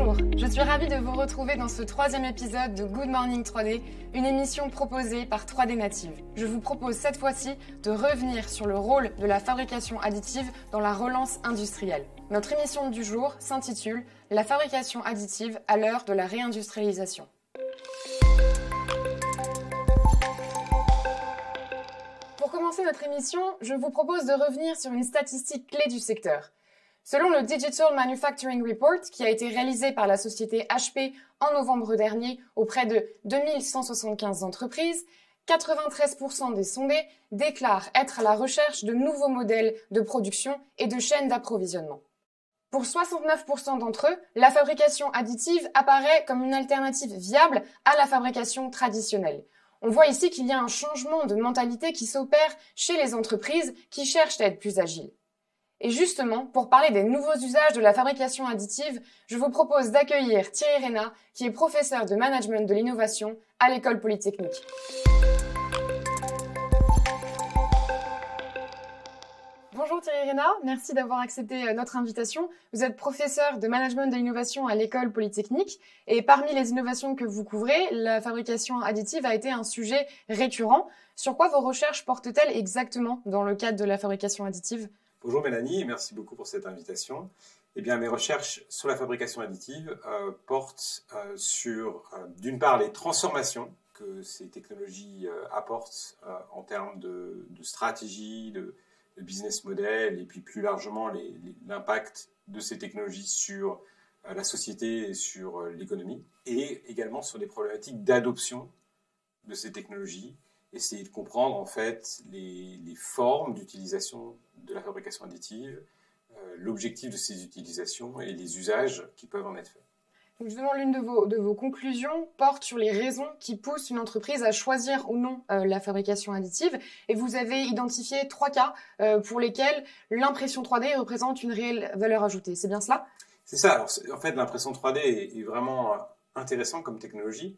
Bonjour, je suis ravie de vous retrouver dans ce troisième épisode de Good Morning 3D, une émission proposée par 3D Native. Je vous propose cette fois-ci de revenir sur le rôle de la fabrication additive dans la relance industrielle. Notre émission du jour s'intitule « La fabrication additive à l'heure de la réindustrialisation ». Pour commencer notre émission, je vous propose de revenir sur une statistique clé du secteur. Selon le Digital Manufacturing Report, qui a été réalisé par la société HP en novembre dernier auprès de 2175 entreprises, 93% des sondés déclarent être à la recherche de nouveaux modèles de production et de chaînes d'approvisionnement. Pour 69% d'entre eux, la fabrication additive apparaît comme une alternative viable à la fabrication traditionnelle. On voit ici qu'il y a un changement de mentalité qui s'opère chez les entreprises qui cherchent à être plus agiles. Et justement, pour parler des nouveaux usages de la fabrication additive, je vous propose d'accueillir Thierry Rénat, qui est professeur de management de l'innovation à l'École Polytechnique. Bonjour Thierry Rénat, merci d'avoir accepté notre invitation. Vous êtes professeur de management de l'innovation à l'École Polytechnique et parmi les innovations que vous couvrez, la fabrication additive a été un sujet récurrent. Sur quoi vos recherches portent-elles exactement dans le cadre de la fabrication additive ? Bonjour Mélanie, merci beaucoup pour cette invitation. Eh bien, mes recherches sur la fabrication additive portent sur, d'une part, les transformations que ces technologies apportent en termes de stratégie, de business model, et puis plus largement l'impact de ces technologies sur la société et sur l'économie, et également sur les problématiques d'adoption de ces technologies. Essayer de comprendre en fait les formes d'utilisation de la fabrication additive, l'objectif de ces utilisations et les usages qui peuvent en être faits. Donc justement, l'une de vos conclusions porte sur les raisons qui poussent une entreprise à choisir ou non la fabrication additive. Et vous avez identifié 3 cas pour lesquels l'impression 3D représente une réelle valeur ajoutée. C'est bien cela ? C'est ça. Alors, en fait, l'impression 3D est vraiment intéressant comme technologie.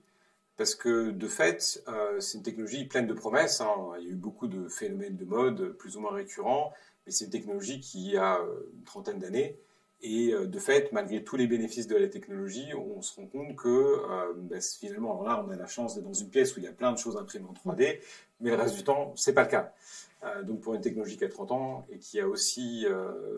Parce que, de fait, c'est une technologie pleine de promesses. Il y a eu beaucoup de phénomènes de mode, plus ou moins récurrents, mais c'est une technologie qui a une trentaine d'années. Et de fait, malgré tous les bénéfices de la technologie, on se rend compte que finalement, alors là, on a la chance d'être dans une pièce où il y a plein de choses imprimées en 3D, mais le reste du temps, c'est pas le cas. Donc pour une technologie qui a 30 ans et qui a aussi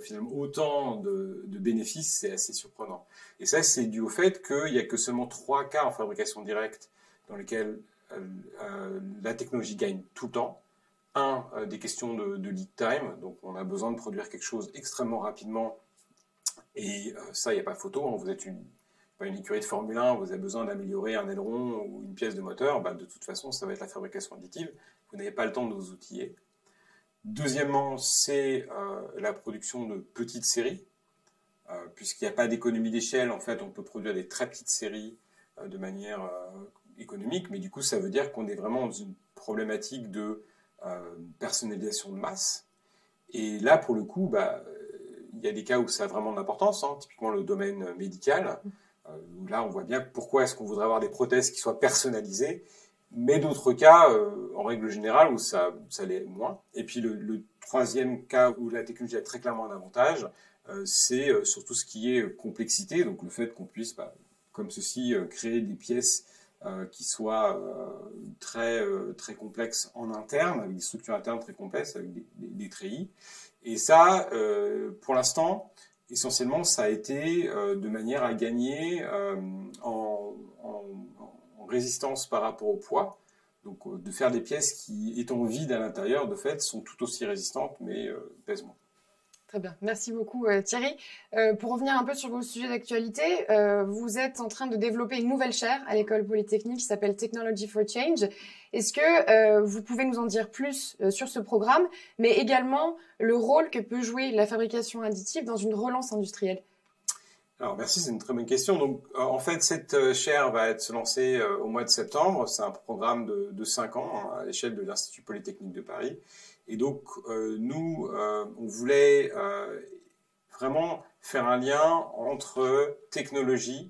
finalement autant de bénéfices, c'est assez surprenant. Et ça, c'est dû au fait qu'il n'y a que seulement 3 cas en fabrication directe dans lesquels la technologie gagne tout le temps. Des questions de lead time, donc on a besoin de produire quelque chose extrêmement rapidement, et ça, il n'y a pas photo. Vous êtes une écurie de Formule 1, vous avez besoin d'améliorer un aileron ou une pièce de moteur, de toute façon, ça va être la fabrication additive. Vous n'avez pas le temps de vous outiller. Deuxièmement, c'est la production de petites séries. Puisqu'il n'y a pas d'économie d'échelle, en fait, on peut produire des très petites séries de manière économique, mais du coup, ça veut dire qu'on est vraiment dans une problématique de personnalisation de masse. Et là, pour le coup, il y a des cas où ça a vraiment de l'importance, typiquement le domaine médical, où là, on voit bien pourquoi est-ce qu'on voudrait avoir des prothèses qui soient personnalisées, mais d'autres cas, en règle générale, où ça l'est moins. Et puis, le troisième cas où la technologie a très clairement un avantage, c'est sur tout ce qui est complexité, donc le fait qu'on puisse, comme ceci, créer des pièces qui soient très complexes en interne, avec des structures internes très complexes, avec des treillis. Et ça, pour l'instant, essentiellement, ça a été de manière à gagner en résistance par rapport au poids. Donc, de faire des pièces qui, étant vides à l'intérieur, de fait, sont tout aussi résistantes, mais pèsent moins. Très bien, merci beaucoup Thierry. Pour revenir un peu sur vos sujets d'actualité, vous êtes en train de développer une nouvelle chaire à l'École Polytechnique qui s'appelle Technology for Change. Est-ce que vous pouvez nous en dire plus sur ce programme, mais également le rôle que peut jouer la fabrication additive dans une relance industrielle ? Alors merci, c'est une très bonne question. Donc en fait, cette chaire va se lancer au mois de septembre. C'est un programme de 5 ans à l'échelle de l'Institut Polytechnique de Paris. Et donc, nous, on voulait vraiment faire un lien entre technologie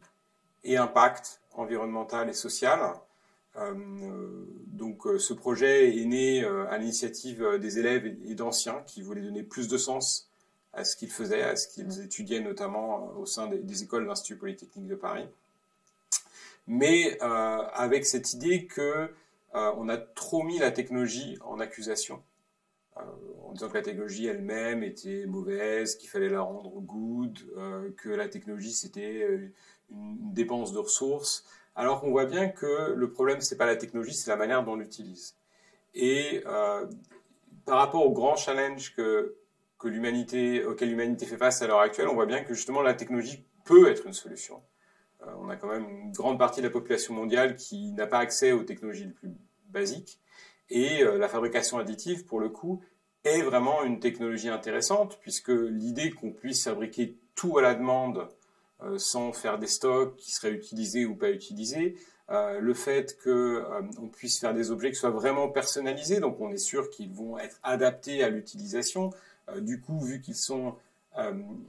et impact environnemental et social. Donc, ce projet est né à l'initiative des élèves et d'anciens qui voulaient donner plus de sens à ce qu'ils faisaient, à ce qu'ils étudiaient notamment au sein des écoles de l'Institut Polytechnique de Paris. Mais avec cette idée que on a trop mis la technologie en accusation, en disant que la technologie elle-même était mauvaise, qu'il fallait la rendre good, que la technologie c'était une dépense de ressources, alors qu'on voit bien que le problème c'est pas la technologie, c'est la manière dont on l'utilise. Et par rapport au grand challenge auquel l'humanité fait face à l'heure actuelle, on voit bien que justement la technologie peut être une solution. On a quand même une grande partie de la population mondiale qui n'a pas accès aux technologies les plus basiques. Et la fabrication additive, pour le coup, est vraiment une technologie intéressante, puisque l'idée qu'on puisse fabriquer tout à la demande sans faire des stocks qui seraient utilisés ou pas utilisés, le fait qu'on puisse faire des objets qui soient vraiment personnalisés, donc on est sûr qu'ils vont être adaptés à l'utilisation. Du coup, vu qu'ils sont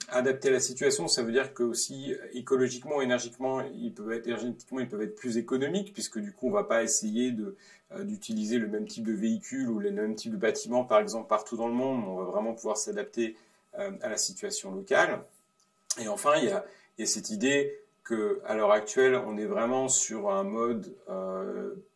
adaptés à la situation, ça veut dire que aussi écologiquement, énergétiquement, ils peuvent être plus économiques, puisque du coup, on ne va pas essayer d'utiliser le même type de véhicule ou le même type de bâtiment, par exemple, partout dans le monde. On va vraiment pouvoir s'adapter à la situation locale. Et enfin, il y a cette idée qu'à l'heure actuelle, on est vraiment sur un mode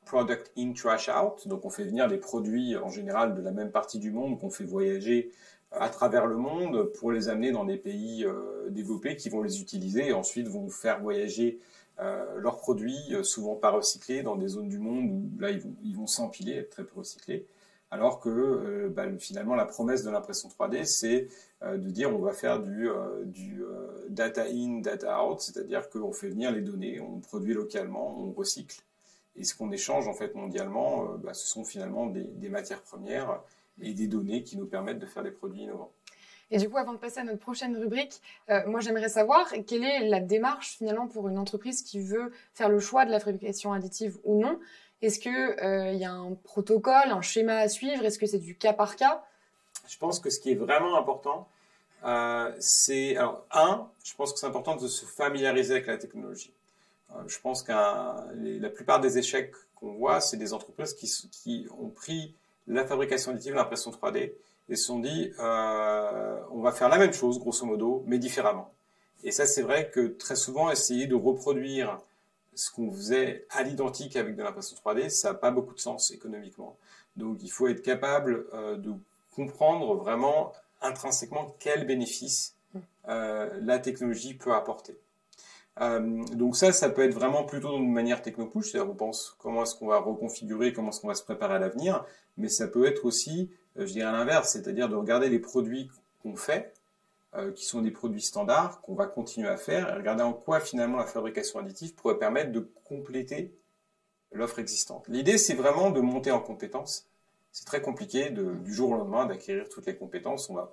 product in, trash out. Donc, on fait venir des produits en général de la même partie du monde qu'on fait voyager à travers le monde pour les amener dans des pays développés qui vont les utiliser et ensuite vont faire voyager leurs produits, souvent pas recyclés, dans des zones du monde où là ils vont s'empiler, être très peu recyclés. Alors que finalement la promesse de l'impression 3D, c'est de dire on va faire du data in, data out, c'est-à-dire qu'on fait venir les données, on produit localement, on recycle. Et ce qu'on échange en fait mondialement, ce sont finalement des matières premières et des données qui nous permettent de faire des produits innovants. Et du coup, avant de passer à notre prochaine rubrique, moi j'aimerais savoir quelle est la démarche finalement pour une entreprise qui veut faire le choix de la fabrication additive ou non. Est-ce qu'il y a un protocole, un schéma à suivre? Est-ce que c'est du cas par cas? Je pense que ce qui est vraiment important, je pense que c'est important de se familiariser avec la technologie. Je pense que la plupart des échecs qu'on voit, c'est des entreprises qui ont pris la fabrication additive, l'impression 3D, et se sont dit, on va faire la même chose, grosso modo, mais différemment. Et ça, c'est vrai que très souvent, essayer de reproduire ce qu'on faisait à l'identique avec de l'impression 3D, ça n'a pas beaucoup de sens économiquement. Donc, il faut être capable de comprendre vraiment intrinsèquement quels bénéfices la technologie peut apporter. Donc ça peut être vraiment plutôt d'une manière techno-push, c'est-à-dire on pense comment est-ce qu'on va reconfigurer, comment est-ce qu'on va se préparer à l'avenir, mais ça peut être aussi, je dirais à l'inverse, c'est-à-dire de regarder les produits qu'on fait, qui sont des produits standards, qu'on va continuer à faire, et regarder en quoi finalement la fabrication additive pourrait permettre de compléter l'offre existante. L'idée, c'est vraiment de monter en compétences. C'est très compliqué du jour au lendemain d'acquérir toutes les compétences. Voilà,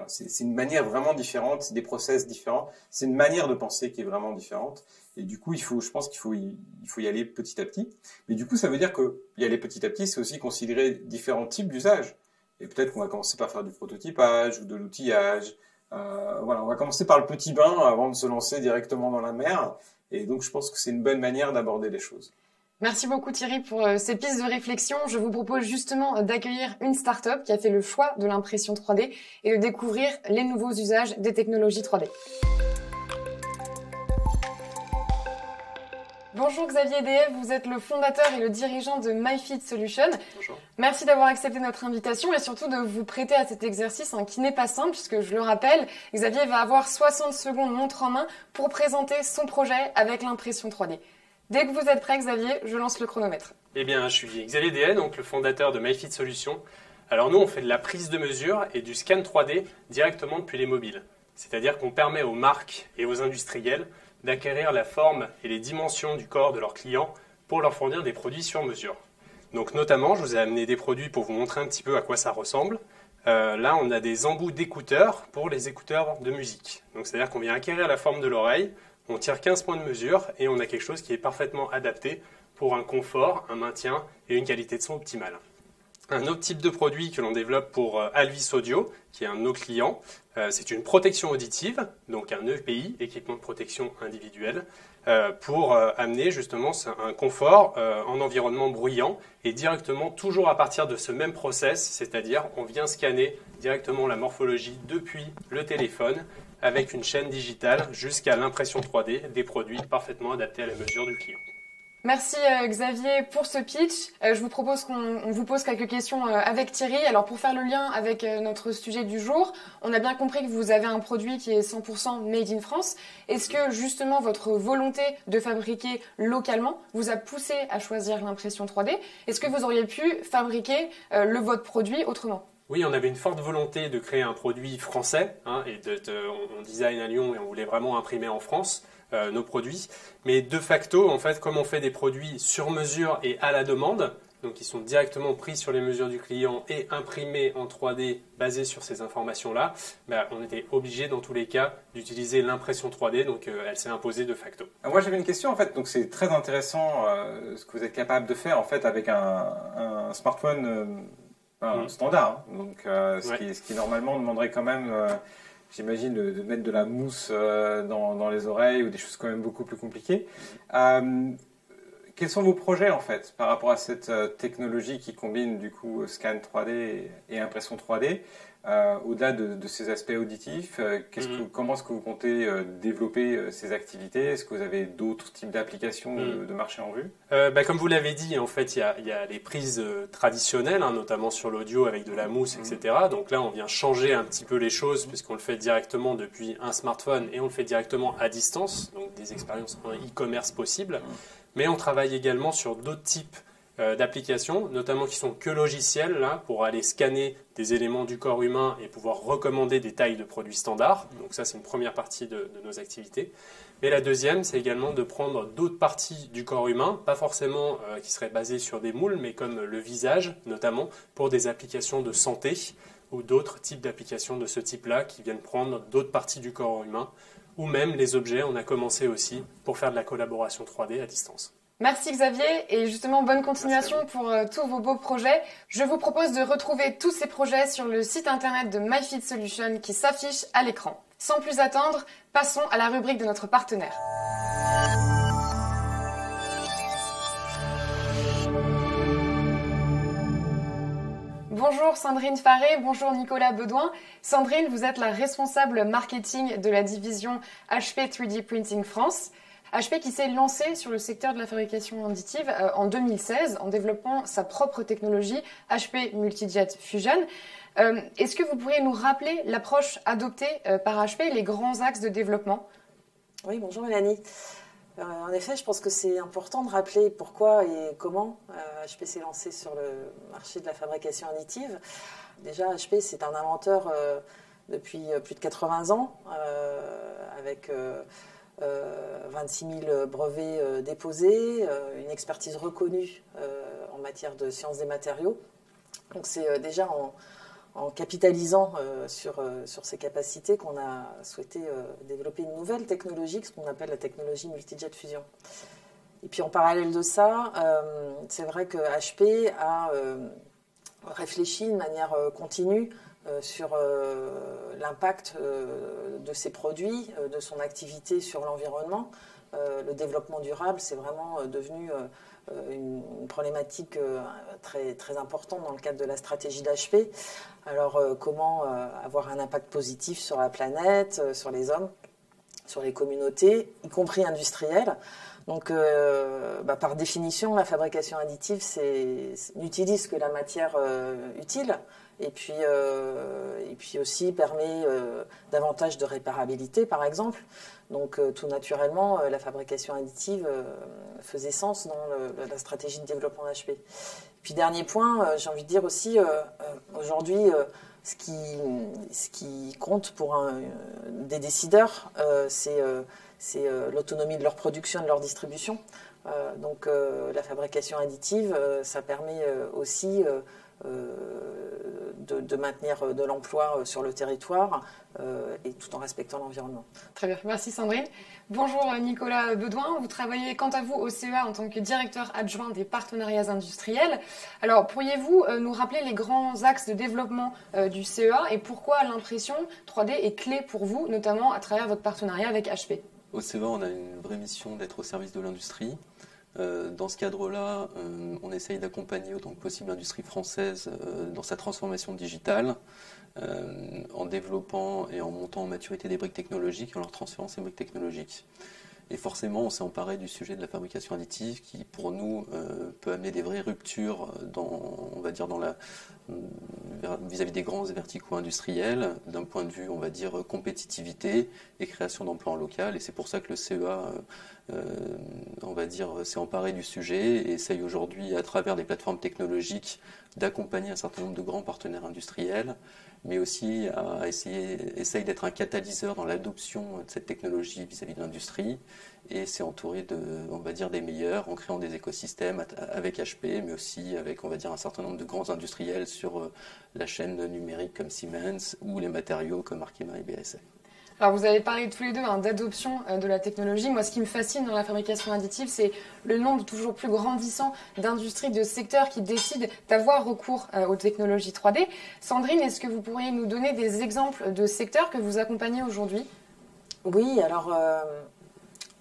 c'est une manière vraiment différente, c'est des process différents, c'est une manière de penser qui est vraiment différente. Et du coup, je pense qu'il faut y aller petit à petit. Mais du coup, ça veut dire que y aller petit à petit, c'est aussi considérer différents types d'usages. Et peut-être qu'on va commencer par faire du prototypage ou de l'outillage. On va commencer par le petit bain avant de se lancer directement dans la mer. Et donc, je pense que c'est une bonne manière d'aborder les choses. Merci beaucoup Thierry pour ces pistes de réflexion. Je vous propose justement d'accueillir une start-up qui a fait le choix de l'impression 3D et de découvrir les nouveaux usages des technologies 3D. Bonjour Xavier Dehaies, vous êtes le fondateur et le dirigeant de MyFit Solutions. Bonjour. Merci d'avoir accepté notre invitation et surtout de vous prêter à cet exercice qui n'est pas simple puisque, je le rappelle, Xavier va avoir 60 secondes montre en main pour présenter son projet avec l'impression 3D. Dès que vous êtes prêt, Xavier, je lance le chronomètre. Eh bien, je suis Xavier Dehaies, donc le fondateur de MyFit Solutions. Alors nous, on fait de la prise de mesure et du scan 3D directement depuis les mobiles. C'est-à-dire qu'on permet aux marques et aux industriels d'acquérir la forme et les dimensions du corps de leurs clients pour leur fournir des produits sur mesure. Donc notamment, je vous ai amené des produits pour vous montrer un petit peu à quoi ça ressemble. Là, on a des embouts d'écouteurs pour les écouteurs de musique. Donc c'est-à-dire qu'on vient acquérir la forme de l'oreille, on tire 15 points de mesure et on a quelque chose qui est parfaitement adapté pour un confort, un maintien et une qualité de son optimale. Un autre type de produit que l'on développe pour Alvis Audio, qui est un de nos clients, c'est une protection auditive, donc un EPI, équipement de protection individuelle, pour amener justement un confort en environnement bruyant et directement toujours à partir de ce même process, c'est-à-dire on vient scanner directement la morphologie depuis le téléphone avec une chaîne digitale jusqu'à l'impression 3D des produits parfaitement adaptés à la mesure du client. Merci Xavier pour ce pitch. Je vous propose qu'on vous pose quelques questions avec Thierry. Alors pour faire le lien avec notre sujet du jour, on a bien compris que vous avez un produit qui est 100% made in France. Est-ce que justement votre volonté de fabriquer localement vous a poussé à choisir l'impression 3D? Est-ce que vous auriez pu fabriquer votre produit autrement? Oui, on avait une forte volonté de créer un produit français, et on design à Lyon et on voulait vraiment imprimer en France nos produits. Mais de facto, en fait, comme on fait des produits sur mesure et à la demande, donc qui sont directement pris sur les mesures du client et imprimés en 3D basés sur ces informations-là, on était obligé dans tous les cas d'utiliser l'impression 3D, donc elle s'est imposée de facto. Moi j'avais une question en fait, donc c'est très intéressant ce que vous êtes capable de faire en fait avec un smartphone standard, donc ce qui normalement demanderait quand même, j'imagine, de mettre de la mousse dans les oreilles ou des choses quand même beaucoup plus compliquées. Quels sont vos projets en fait par rapport à cette technologie qui combine du coup scan 3D et impression 3D au-delà de ces aspects auditifs, comment est-ce que vous comptez développer ces activités? Est-ce que vous avez d'autres types d'applications de marché en vue? Comme vous l'avez dit, en fait, il y a les prises traditionnelles, notamment sur l'audio avec de la mousse, etc. Donc là, on vient changer un petit peu les choses puisqu'on le fait directement depuis un smartphone et on le fait directement à distance, donc des expériences en e-commerce possibles. Mais on travaille également sur d'autres types d'applications, notamment qui sont que logicielles, là, pour aller scanner des éléments du corps humain et pouvoir recommander des tailles de produits standards. Donc ça, c'est une première partie de nos activités. Mais la deuxième, c'est également de prendre d'autres parties du corps humain, pas forcément qui seraient basées sur des moules, mais comme le visage, notamment pour des applications de santé ou d'autres types d'applications de ce type-là qui viennent prendre d'autres parties du corps humain, ou même les objets. On a commencé aussi pour faire de la collaboration 3D à distance. Merci Xavier et justement bonne continuation pour tous vos beaux projets. Je vous propose de retrouver tous ces projets sur le site internet de MyFit Solutions qui s'affiche à l'écran. Sans plus attendre, passons à la rubrique de notre partenaire. Bonjour Sandrine Faré, bonjour Nicolas Bedouin. Sandrine, vous êtes la responsable marketing de la division HP 3D Printing France. HP qui s'est lancé sur le secteur de la fabrication additive en 2016 en développant sa propre technologie HP Multijet Fusion. Est-ce que vous pourriez nous rappeler l'approche adoptée par HP et les grands axes de développement? Oui, bonjour Mélanie. En effet, je pense que c'est important de rappeler pourquoi et comment HP s'est lancé sur le marché de la fabrication additive. Déjà, HP, c'est un inventeur depuis plus de 80 ans, avec 26 000 brevets déposés, une expertise reconnue en matière de sciences des matériaux. Donc c'est déjà en capitalisant sur ces capacités qu'on a souhaité développer une nouvelle technologie, ce qu'on appelle la technologie multijet fusion. Et puis en parallèle de ça, c'est vrai que HP a réfléchi de manière continue sur l'impact de ses produits, de son activité sur l'environnement. Le développement durable, c'est vraiment devenu une problématique très, très importante dans le cadre de la stratégie d'HP. Alors, comment avoir un impact positif sur la planète, sur les hommes, sur les communautés, y compris industrielles. Donc, par définition, la fabrication additive n'utilise que la matière utile et puis aussi permet davantage de réparabilité, par exemple. Donc, tout naturellement, la fabrication additive faisait sens dans la stratégie de développement d'HP. Puis, dernier point, j'ai envie de dire aussi, aujourd'hui, ce qui compte pour des décideurs, c'est l'autonomie de leur production et de leur distribution. Donc la fabrication additive, ça permet aussi de maintenir de l'emploi sur le territoire et tout en respectant l'environnement. Très bien, merci Sandrine. Bonjour Nicolas Bedouin, vous travaillez quant à vous au CEA en tant que directeur adjoint des partenariats industriels. Alors pourriez-vous nous rappeler les grands axes de développement du CEA et pourquoi l'impression 3D est clé pour vous, notamment à travers votre partenariat avec HP? Au CEA, on a une vraie mission d'être au service de l'industrie. Dans ce cadre-là, on essaye d'accompagner autant que possible l'industrie française dans sa transformation digitale, en développant et en montant en maturité des briques technologiques et en leur transférant ces briques technologiques. Et forcément, on s'est emparé du sujet de la fabrication additive qui, pour nous, peut amener des vraies ruptures vis-à-vis des grands verticaux industriels, d'un point de vue, on va dire, compétitivité et création d'emplois en local. Et c'est pour ça que le CEA, on va dire, s'est emparé du sujet et essaye aujourd'hui, à travers des plateformes technologiques, d'accompagner un certain nombre de grands partenaires industriels, mais aussi essaye d'être un catalyseur dans l'adoption de cette technologie vis-à-vis de l'industrie, et c'est entouré on va dire, des meilleurs, en créant des écosystèmes avec HP, mais aussi avec, on va dire, un certain nombre de grands industriels sur la chaîne numérique comme Siemens, ou les matériaux comme Arkema et BASF. Alors vous avez parlé tous les deux d'adoption de la technologie. Moi, ce qui me fascine dans la fabrication additive, c'est le nombre toujours plus grandissant d'industries, de secteurs qui décident d'avoir recours aux technologies 3D. Sandrine, est-ce que vous pourriez nous donner des exemples de secteurs que vous accompagnez aujourd'hui? Oui, alors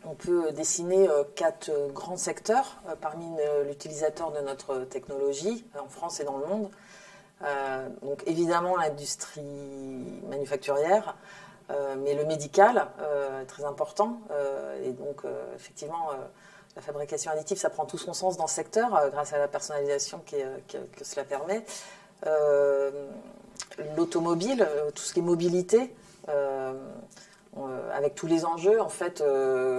on peut dessiner 4 grands secteurs parmi l'utilisateur de notre technologie en France et dans le monde. Donc évidemment l'industrie manufacturière, mais le médical est très important. Et donc effectivement, la fabrication additive, ça prend tout son sens dans ce secteur grâce à la personnalisation que cela permet. L'automobile, tout ce qui est mobilité, avec tous les enjeux en fait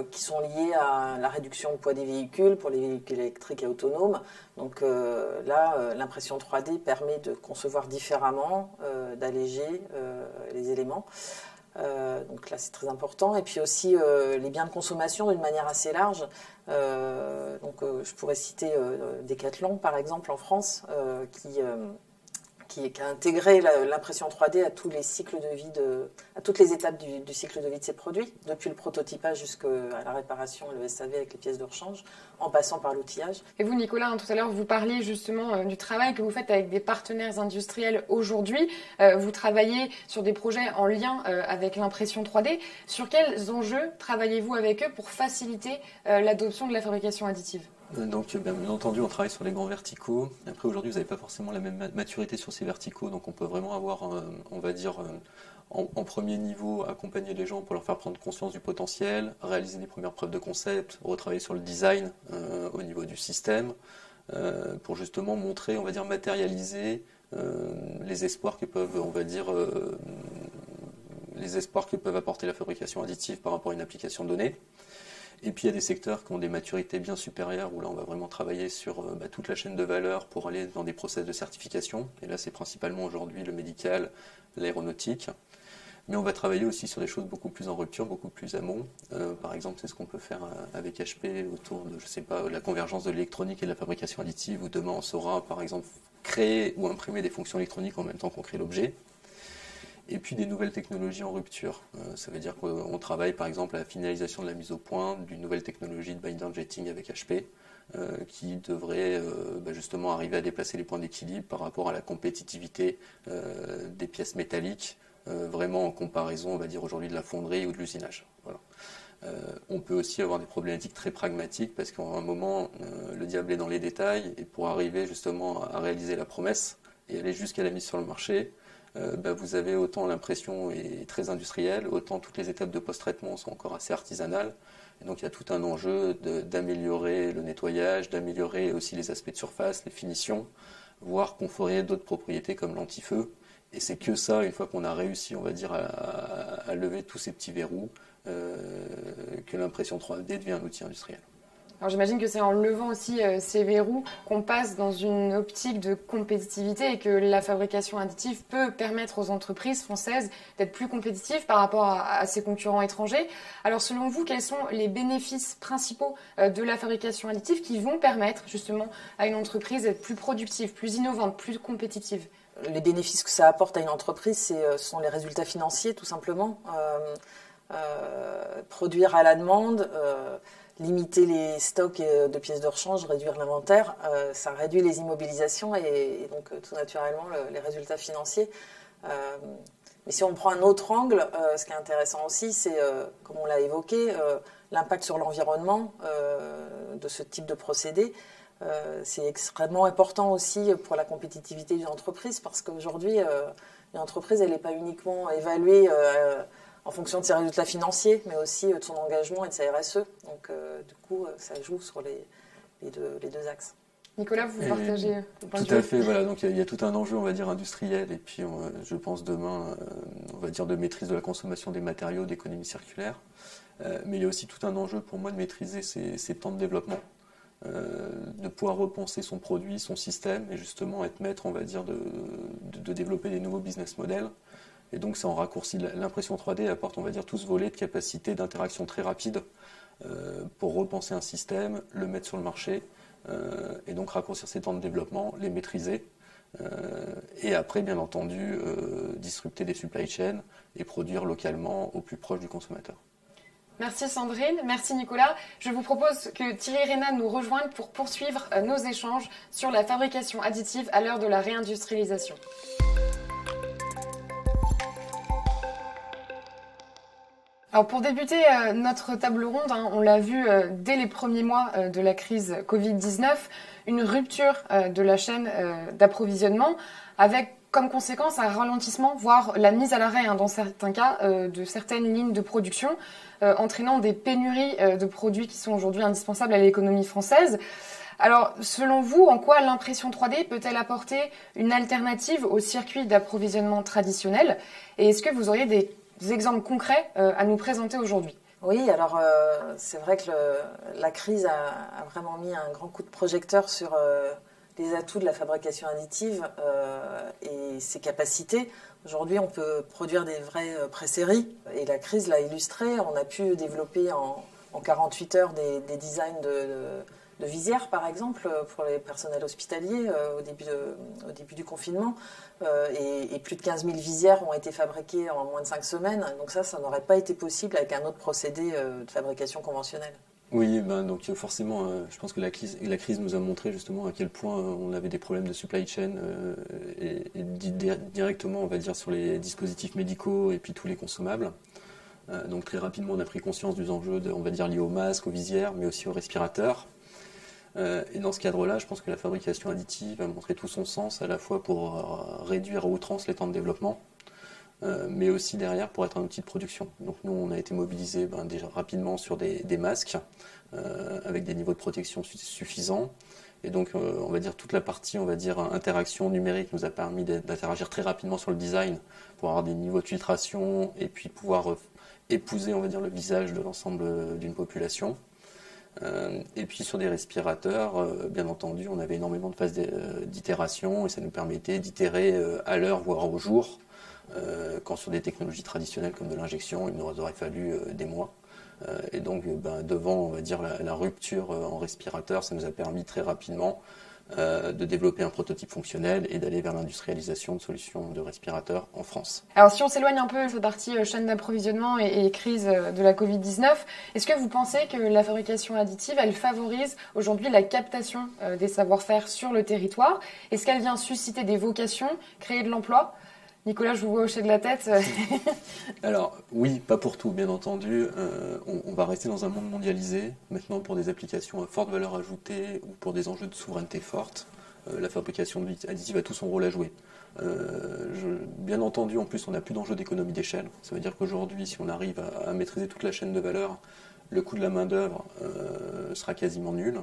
qui sont liés à la réduction du poids des véhicules pour les véhicules électriques et autonomes. Donc là, l'impression 3D permet de concevoir différemment, d'alléger les éléments. Donc là, c'est très important. Et puis aussi les biens de consommation d'une manière assez large. Je pourrais citer Decathlon, par exemple, en France, qui a intégré l'impression 3D à tous les cycles de vie à toutes les étapes du cycle de vie de ses produits, depuis le prototypage jusqu'à la réparation et le SAV avec les pièces de rechange, en passant par l'outillage. Et vous, Nicolas, tout à l'heure, vous parliez justement du travail que vous faites avec des partenaires industriels aujourd'hui. Vous travaillez sur des projets en lien avec l'impression 3D. Sur quels enjeux travaillez-vous avec eux pour faciliter l'adoption de la fabrication additive ? Donc, bien entendu, on travaille sur les grands verticaux. Après, aujourd'hui, vous n'avez pas forcément la même maturité sur ces verticaux, donc on peut vraiment avoir, on va dire, en premier niveau, accompagner les gens pour leur faire prendre conscience du potentiel, réaliser des premières preuves de concept, retravailler sur le design au niveau du système, pour justement montrer, on va dire, matérialiser les espoirs que peuvent, on va dire, les espoirs que peuvent apporter la fabrication additive par rapport à une application donnée. Et puis il y a des secteurs qui ont des maturités bien supérieures où là on va vraiment travailler sur toute la chaîne de valeur pour aller dans des process de certification. Et là c'est principalement aujourd'hui le médical, l'aéronautique. Mais on va travailler aussi sur des choses beaucoup plus en rupture, beaucoup plus amont. Par exemple, c'est ce qu'on peut faire avec HP autour de, je sais pas, la convergence de l'électronique et de la fabrication additive, où demain on saura par exemple créer ou imprimer des fonctions électroniques en même temps qu'on crée l'objet. Et puis des nouvelles technologies en rupture. Ça veut dire qu'on travaille par exemple à la finalisation de la mise au point d'une nouvelle technologie de binder jetting avec HP qui devrait justement arriver à déplacer les points d'équilibre par rapport à la compétitivité des pièces métalliques, vraiment en comparaison, on va dire aujourd'hui, de la fonderie ou de l'usinage. Voilà. On peut aussi avoir des problématiques très pragmatiques parce qu'à un moment, le diable est dans les détails, et pour arriver justement à réaliser la promesse et aller jusqu'à la mise sur le marché, vous avez autant l'impression est très industrielle, autant toutes les étapes de post-traitement sont encore assez artisanales. Et donc il y a tout un enjeu d'améliorer le nettoyage, d'améliorer aussi les aspects de surface, les finitions, voire conforter d'autres propriétés comme l'anti-feu. Et c'est que ça, une fois qu'on a réussi, on va dire, à lever tous ces petits verrous, que l'impression 3D devient un outil industriel. Alors j'imagine que c'est en levant aussi ces verrous qu'on passe dans une optique de compétitivité et que la fabrication additive peut permettre aux entreprises françaises d'être plus compétitives par rapport à ses concurrents étrangers. Alors selon vous, quels sont les bénéfices principaux de la fabrication additive qui vont permettre justement à une entreprise d'être plus productive, plus innovante, plus compétitive? Les bénéfices que ça apporte à une entreprise, ce sont les résultats financiers tout simplement. Produire à la demande, limiter les stocks de pièces de rechange, réduire l'inventaire, ça réduit les immobilisations et donc tout naturellement les résultats financiers. Mais si on prend un autre angle, ce qui est intéressant aussi, c'est, comme on l'a évoqué, l'impact sur l'environnement de ce type de procédé. C'est extrêmement important aussi pour la compétitivité d'une entreprise parce qu'aujourd'hui, une entreprise, elle n'est pas uniquement évaluée en fonction de ses résultats financiers, mais aussi de son engagement et de sa RSE. Donc, du coup, ça joue sur les deux axes. Nicolas, vous partagez le point de vue? Tout à fait, voilà. Donc il y a tout un enjeu, on va dire, industriel, et puis je pense demain, on va dire, de maîtrise de la consommation des matériaux, d'économie circulaire. Mais il y a aussi tout un enjeu pour moi de maîtriser ces temps de développement, de pouvoir repenser son produit, son système, et justement être maître, on va dire, de développer des nouveaux business models. Et donc ça en raccourcit. L'impression 3D apporte, on va dire, tout ce volet de capacité d'interaction très rapide pour repenser un système, le mettre sur le marché, et donc raccourcir ces temps de développement, les maîtriser, et après, bien entendu, disrupter des supply chains et produire localement au plus proche du consommateur. Merci Sandrine, merci Nicolas. Je vous propose que Thierry Reynad nous rejoigne pour poursuivre nos échanges sur la fabrication additive à l'heure de la réindustrialisation. Alors pour débuter notre table ronde, on l'a vu dès les premiers mois de la crise Covid-19, une rupture de la chaîne d'approvisionnement avec comme conséquence un ralentissement, voire la mise à l'arrêt dans certains cas de certaines lignes de production, entraînant des pénuries de produits qui sont aujourd'hui indispensables à l'économie française. Alors, selon vous, en quoi l'impression 3D peut-elle apporter une alternative au circuit d'approvisionnement traditionnel? Et est-ce que vous auriez des exemples concrets à nous présenter aujourd'hui? Oui, alors c'est vrai que la crise a vraiment mis un grand coup de projecteur sur les atouts de la fabrication additive et ses capacités. Aujourd'hui, on peut produire des vraies pré-séries et la crise l'a illustré. On a pu développer en 48 heures des designs de visières, par exemple, pour les personnels hospitaliers au début du confinement. Et plus de 15 000 visières ont été fabriquées en moins de 5 semaines. Donc ça n'aurait pas été possible avec un autre procédé de fabrication conventionnelle. Oui, donc forcément, je pense que la crise nous a montré justement à quel point on avait des problèmes de supply chain et directement, on va dire, sur les dispositifs médicaux et puis tous les consommables. Donc très rapidement, on a pris conscience des enjeux, on va dire, liés aux masques, aux visières, mais aussi aux respirateurs. Et dans ce cadre-là, je pense que la fabrication additive a montré tout son sens, à la fois pour réduire à outrance les temps de développement, mais aussi derrière pour être un outil de production. Donc nous, on a été mobilisés déjà rapidement sur des masques, avec des niveaux de protection suffisants. Et donc, on va dire, toute la partie, on va dire, interaction numérique nous a permis d'interagir très rapidement sur le design pour avoir des niveaux de filtration et puis pouvoir épouser, on va dire, le visage de l'ensemble d'une population. Et puis sur des respirateurs, bien entendu, on avait énormément de phases d'itération et ça nous permettait d'itérer à l'heure, voire au jour, quand sur des technologies traditionnelles comme de l'injection, il nous aurait fallu des mois. Et donc, devant, on va dire, la rupture en respirateur, ça nous a permis très rapidement de développer un prototype fonctionnel et d'aller vers l'industrialisation de solutions de respirateurs en France. Alors si on s'éloigne un peu de cette partie chaîne d'approvisionnement et crise de la Covid-19, est-ce que vous pensez que la fabrication additive, elle favorise aujourd'hui la captation des savoir-faire sur le territoire? Est-ce qu'elle vient susciter des vocations, créer de l'emploi? Nicolas, je vous vois hocher de la tête. Alors oui, pas pour tout, bien entendu. On va rester dans un monde mondialisé. Maintenant, pour des applications à forte valeur ajoutée ou pour des enjeux de souveraineté forte, la fabrication additive a tout son rôle à jouer. Bien entendu, en plus, on n'a plus d'enjeu d'économie d'échelle. Ça veut dire qu'aujourd'hui, si on arrive à maîtriser toute la chaîne de valeur, le coût de la main-d'œuvre sera quasiment nul.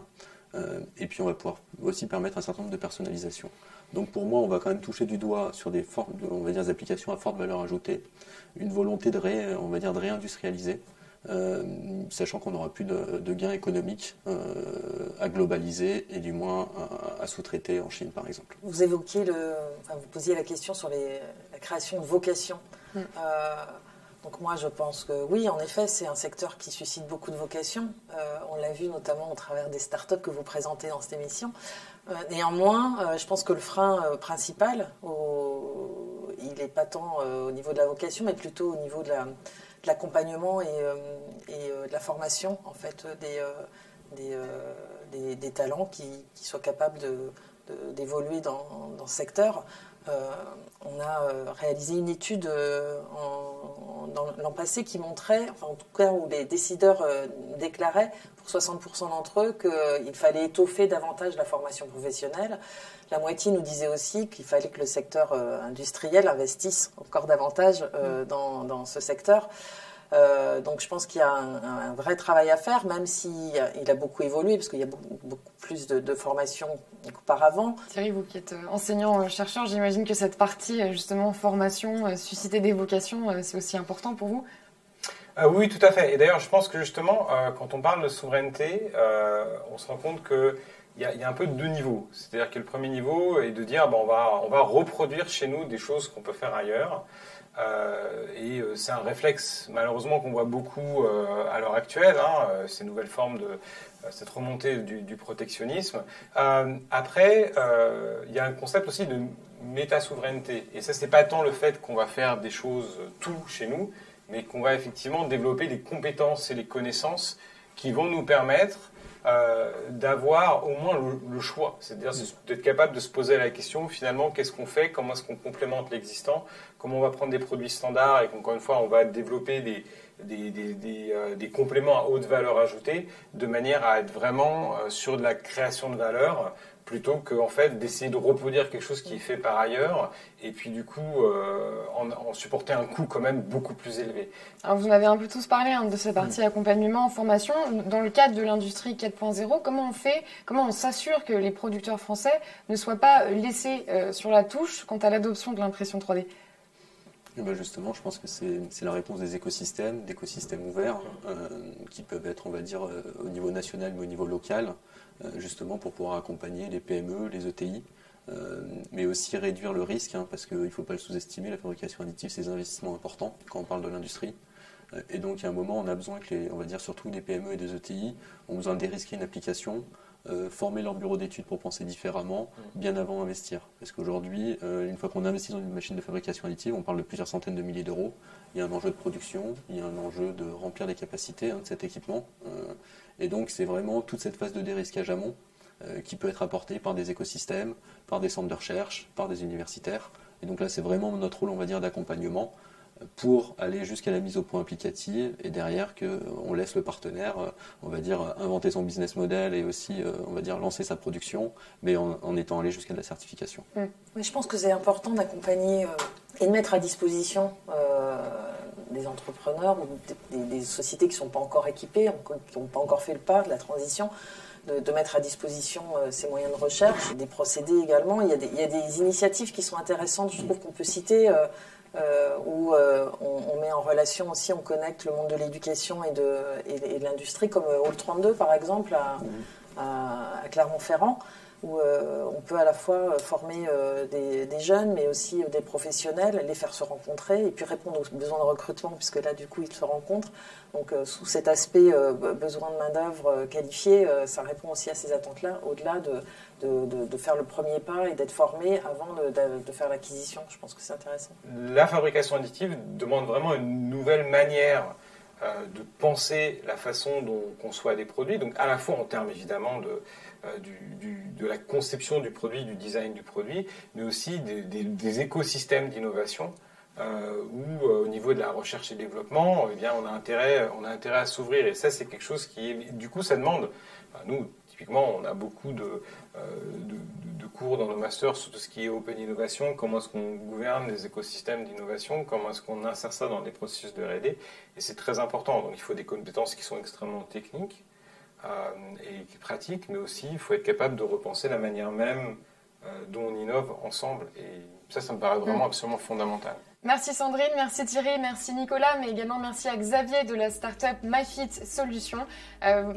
Et puis on va pouvoir aussi permettre un certain nombre de personnalisations. Donc pour moi, on va quand même toucher du doigt sur des applications à forte valeur ajoutée, une volonté de réindustrialiser, sachant qu'on n'aura plus de gains économiques à globaliser et du moins à sous-traiter en Chine par exemple. Vous évoquiez vous posiez la question sur la création de vocations. Donc moi je pense que oui, en effet, c'est un secteur qui suscite beaucoup de vocations. On l'a vu notamment au travers des startups que vous présentez dans cette émission. Néanmoins, je pense que le frein principal, il n'est pas tant au niveau de la vocation, mais plutôt au niveau de l'accompagnement et de la formation en fait des talents qui soient capables d'évoluer dans ce secteur. On a réalisé une étude dans l'an passé qui montrait, enfin en tout cas où les décideurs déclaraient pour 60% d'entre eux qu'il fallait étoffer davantage la formation professionnelle. La moitié nous disait aussi qu'il fallait que le secteur industriel investisse encore davantage dans ce secteur. Donc je pense qu'il y a un vrai travail à faire, même s'il a beaucoup évolué, parce qu'il y a beaucoup plus de formations qu'auparavant. Thierry, vous qui êtes enseignant-chercheur, j'imagine que cette partie, justement, formation, susciter des vocations, c'est aussi important pour vous? Oui, tout à fait. Et d'ailleurs, je pense que justement, quand on parle de souveraineté, on se rend compte qu'il y a un peu deux niveaux. C'est-à-dire que le premier niveau est de dire on va reproduire chez nous des choses qu'on peut faire ailleurs. Et c'est un réflexe malheureusement qu'on voit beaucoup à l'heure actuelle, ces nouvelles formes cette remontée du protectionnisme. Après, il y a un concept aussi de méta-souveraineté. Et ça, c'est pas tant le fait qu'on va faire des choses tout chez nous, mais qu'on va effectivement développer des compétences et les connaissances qui vont nous permettre d'avoir au moins le choix, c'est-à-dire d'être capable de se poser la question finalement qu'est-ce qu'on fait, comment est-ce qu'on complémente l'existant, comment on va prendre des produits standards et qu'encore une fois on va développer des compléments à haute valeur ajoutée de manière à être vraiment sur de la création de valeur plutôt que en fait d'essayer de reproduire quelque chose qui est fait par ailleurs et puis du coup en supporter un coût quand même beaucoup plus élevé. Alors vous en avez un peu tous parlé de cette partie accompagnement, formation. Dans le cadre de l'industrie 4.0, comment on s'assure que les producteurs français ne soient pas laissés sur la touche quant à l'adoption de l'impression 3D? Et ben justement, je pense que c'est la réponse des écosystèmes ouverts, qui peuvent être, on va dire, au niveau national mais au niveau local, justement pour pouvoir accompagner les PME, les ETI, mais aussi réduire le risque, parce qu'il ne faut pas le sous-estimer, la fabrication additive, c'est des investissements importants quand on parle de l'industrie. Et donc, il y a un moment, on a besoin que on va dire surtout des PME et des ETI, ont besoin de dérisquer une application, former leur bureau d'études pour penser différemment, bien avant investir. Parce qu'aujourd'hui, une fois qu'on investit dans une machine de fabrication additive, on parle de plusieurs centaines de milliers d'euros. Il y a un enjeu de production, il y a un enjeu de remplir les capacités de cet équipement. Et donc, c'est vraiment toute cette phase de dérisquage amont qui peut être apportée par des écosystèmes, par des centres de recherche, par des universitaires. Et donc là, c'est vraiment notre rôle, on va dire, d'accompagnement pour aller jusqu'à la mise au point applicative et derrière qu'on laisse le partenaire, on va dire, inventer son business model et aussi, on va dire, lancer sa production, mais en étant allé jusqu'à de la certification. Oui, je pense que c'est important d'accompagner et de mettre à disposition des entrepreneurs ou des sociétés qui ne sont pas encore équipées, qui n'ont pas encore fait le pas de la transition, de mettre à disposition ces moyens de recherche, des procédés également. Il y a des initiatives qui sont intéressantes, je trouve qu'on peut citer, où on met en relation aussi, on connecte le monde de l'éducation et de l'industrie, comme Hall 32 par exemple à Clermont-Ferrand, où on peut à la fois former des jeunes, mais aussi des professionnels, les faire se rencontrer et puis répondre aux besoins de recrutement, puisque là, du coup, ils se rencontrent. Donc, sous cet aspect besoin de main-d'œuvre qualifiée, ça répond aussi à ces attentes-là, au-delà de faire le premier pas et d'être formé avant de faire l'acquisition. Je pense que c'est intéressant. La fabrication additive demande vraiment une nouvelle manière de penser la façon dont on conçoit des produits, donc à la fois en termes évidemment de la conception du produit, du design du produit, mais aussi des écosystèmes d'innovation où au niveau de la recherche et développement, eh bien, on a intérêt à s'ouvrir. Et ça, c'est quelque chose qui, du coup, ça demande, nous, typiquement, on a beaucoup de cours dans nos masters sur tout ce qui est open innovation, comment est-ce qu'on gouverne les écosystèmes d'innovation, comment est-ce qu'on insère ça dans des processus de R&D, et c'est très important. Donc il faut des compétences qui sont extrêmement techniques et pratiques, mais aussi il faut être capable de repenser la manière même dont on innove ensemble, et ça me paraît vraiment absolument fondamental. Merci Sandrine, merci Thierry, merci Nicolas, mais également merci à Xavier de la startup MyFit Solutions.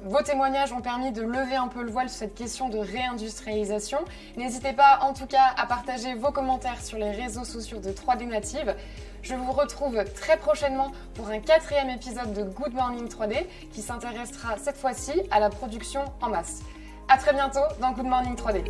Vos témoignages ont permis de lever un peu le voile sur cette question de réindustrialisation. N'hésitez pas en tout cas à partager vos commentaires sur les réseaux sociaux de 3D Native. Je vous retrouve très prochainement pour un 4e épisode de Good Morning 3D qui s'intéressera cette fois-ci à la production en masse. À très bientôt dans Good Morning 3D.